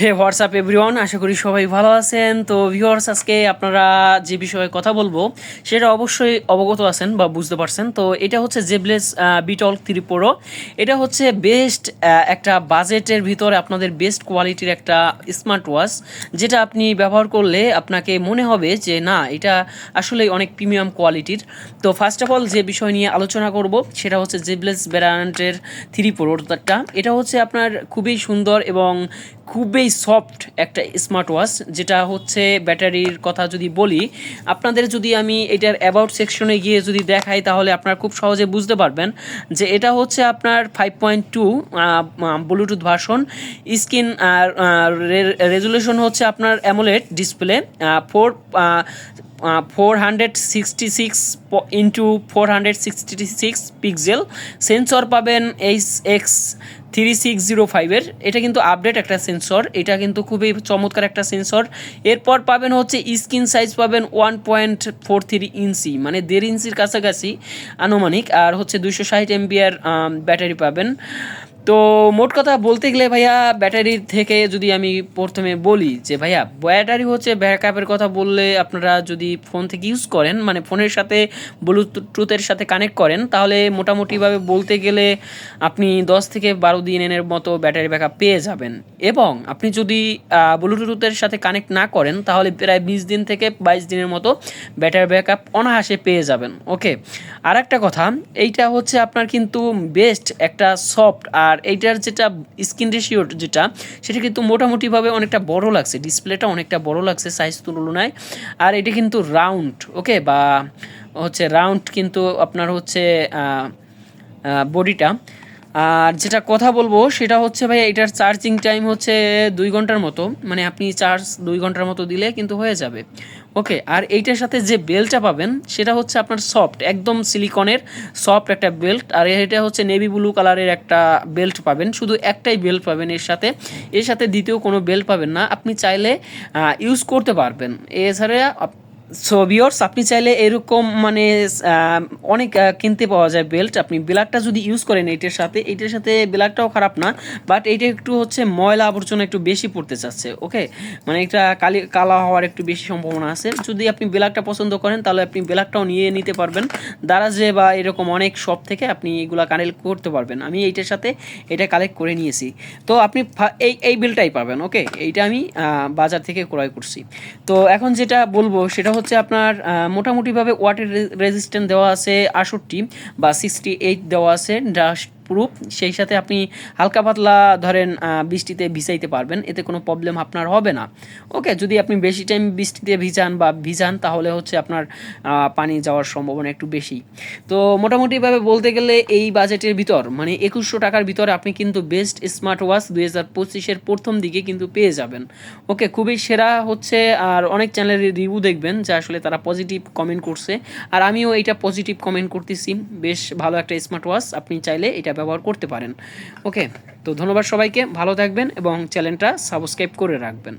হে WhatsApp everyone, আশা করি সবাই ভালো আছেন। তো ভিউয়ার্স, আজকে আপনারা যে বিষয়ে কথা বলবো সেটা অবশ্যই অবগত আছেন বা বুঝতে পারছেন। তো এটা হচ্ছে জেবলেস বিটল 3 প্রো। এটা হচ্ছে বেস্ট একটা বাজেটের ভিতরে আপনাদের বেস্ট কোয়ালিটির একটা স্মার্ট ওয়াচ, যেটা আপনি ব্যবহার করলে আপনাকে মনে হবে যে না, এটা আসলে অনেক প্রিমিয়াম কোয়ালিটির। তো ফার্স্ট অফ অল যে বিষয় নিয়ে আলোচনা করব সেটা হচ্ছে জেবলেস ব্র্যান্ডের 3 প্রোটা। এটা হচ্ছে আপনার খুবই সুন্দর এবং খুবই সফট একটা স্মার্ট ওয়াচ, যেটা হচ্ছে ব্যাটারির কথা যদি বলি আপনাদের, যদি আমি এটার অ্যাবাউট সেকশনে গিয়ে যদি দেখাই তাহলে আপনারা খুব সহজে বুঝতে পারবেন যে এটা হচ্ছে আপনার 5.2 ব্লুটুথ ভার্সন। স্ক্রিন রেজুলেশন হচ্ছে আপনার AMOLED display, 466 into 466 pixel. Sensor পাবেন HX3605-এর, এটা কিন্তু আপডেট একটা সেন্সর, এটা কিন্তু খুবই চমৎকার একটা সেন্সর। এরপর পাবেন হচ্ছে স্ক্রিন সাইজ পাবেন 1.43 ইঞ্চি, মানে 1.5 ইঞ্চির কাছাকাছি আনুমানিক, আর হচ্ছে 260 এমপিআর ব্যাটারি পাবেন। তো মোট কথা বলতে গেলে ভাইয়া, ব্যাটারির থেকে যদি আমি প্রথমে বলি যে ভাইয়া, ব্যাটারি হচ্ছে ব্যাকআপের কথা বললে, আপনারা যদি ফোন থেকে ইউজ করেন, মানে ফোনের সাথে ব্লুটুথের সাথে কানেক্ট করেন, তাহলে মোটামুটিভাবে বলতে গেলে আপনি 10 থেকে 12 দিনের মতো ব্যাটারি ব্যাকআপ পেয়ে যাবেন। এবং আপনি যদি ব্লুটুথের সাথে কানেক্ট না করেন তাহলে প্রায় 20 দিন থেকে 22 দিনের মতো ব্যাটারি ব্যাকআপ অনায়াসে পেয়ে যাবেন। ওকে, আর একটা কথা, এইটা হচ্ছে আপনার কিন্তু বেস্ট একটা সফট, আর এইটার যেটা স্ক্রিন রেশিও যেটা, সেটা কিন্তু মোটামুটিভাবে অনেকটা বড় লাগছে, ডিসপ্লেটা অনেকটা বড় লাগছে সাইজ তুলনায়। আর এটা কিন্তু রাউন্ড, ওকে, বা হচ্ছে রাউন্ড কিন্তু আপনার হচ্ছে বডিটা। আর যেটা কথা বলবো সেটা হচ্ছে ভাই, এটার চার্জিং টাইম হচ্ছে 2 ঘন্টার মতো, মানে আপনি চার্জ 2 ঘন্টার মতো দিলে কিন্তু হয়ে যাবে। ওকে, আর এইটার সাথে যে বেল্টটা পাবেন সেটা হচ্ছে আপনার সফট, একদম সিলিকনের সফট একটা বেল্ট। আর এটা হচ্ছে নেভি ব্লু কালারের একটা বেল্ট পাবেন, শুধু একটাই বেল্ট পাবেন এর সাথে দ্বিতীয় কোনো বেল্ট পাবেন না, আপনি চাইলে ইউজ করতে পারবেন। এছাড়া সো ভিউয়ার্স, আপনি চাইলে এরকম মানে অনেক কিনতে পাওয়া যায় বেল্ট, আপনি ব্ল্যাকটা যদি ইউজ করেন এইটার সাথে ব্ল্যাকটাও খারাপ না, বাট এইটা একটু হচ্ছে ময়লা আবর্জনা একটু বেশি পড়তে চাচ্ছে। ওকে, মানে এটা কালা হওয়ার একটু বেশি সম্ভাবনা আছে। যদি আপনি ব্ল্যাকটা পছন্দ করেন তাহলে আপনি ব্ল্যাকটাও নিতে পারবেন দারাজে বা এরকম অনেক শপ থেকে আপনি এগুলো কালেক্ট করতে পারবেন। আমি এইটার সাথে এটা কালেক্ট করে নিয়েছি। তো আপনি এই বিলটাই পাবেন। ওকে, এইটা আমি বাজার থেকে ক্রয় করছি। তো এখন যেটা বলবো সেটা হচ্ছে আপনার মোটামুটিভাবে ওয়াটার রেজিস্ট্যান্ট দেওয়া আছে 68 বা 68 দেওয়া আছে, ডাস্ট প্রুফ। সেই সাথে আপনি হালকা পাতলা ধরেন বৃষ্টিতে ভিজাইতে পারবেন, এতে কোনো প্রবলেম আপনার হবে না। ওকে, যদি আপনি বেশি টাইম বৃষ্টিতে ভিজান তাহলে হচ্ছে আপনার পানি যাওয়ার সম্ভাবনা একটু বেশি। তো মোটামুটিভাবে বলতে গেলে এই বাজেটের ভিতর, মানে 2100 টাকার ভিতরে আপনি কিন্তু বেস্ট স্মার্ট ওয়াচ 2025-এর প্রথম দিকে কিন্তু পেয়ে যাবেন। ওকে, খুবই সেরা হচ্ছে। আর অনেক চ্যানেলের রিভিউ দেখবেন যে আসলে তারা পজিটিভ কমেন্ট করছে, আর আমিও এইটা পজিটিভ কমেন্ট করতেছি। বেশ ভালো একটা স্মার্ট ওয়াচ, আপনি চাইলে এটা ব্যবহার করতে পারেন। ওকে, তো ধন্যবাদ সবাইকে, ভালো থাকবেন এবং চ্যানেলটা সাবস্ক্রাইব করে রাখবেন।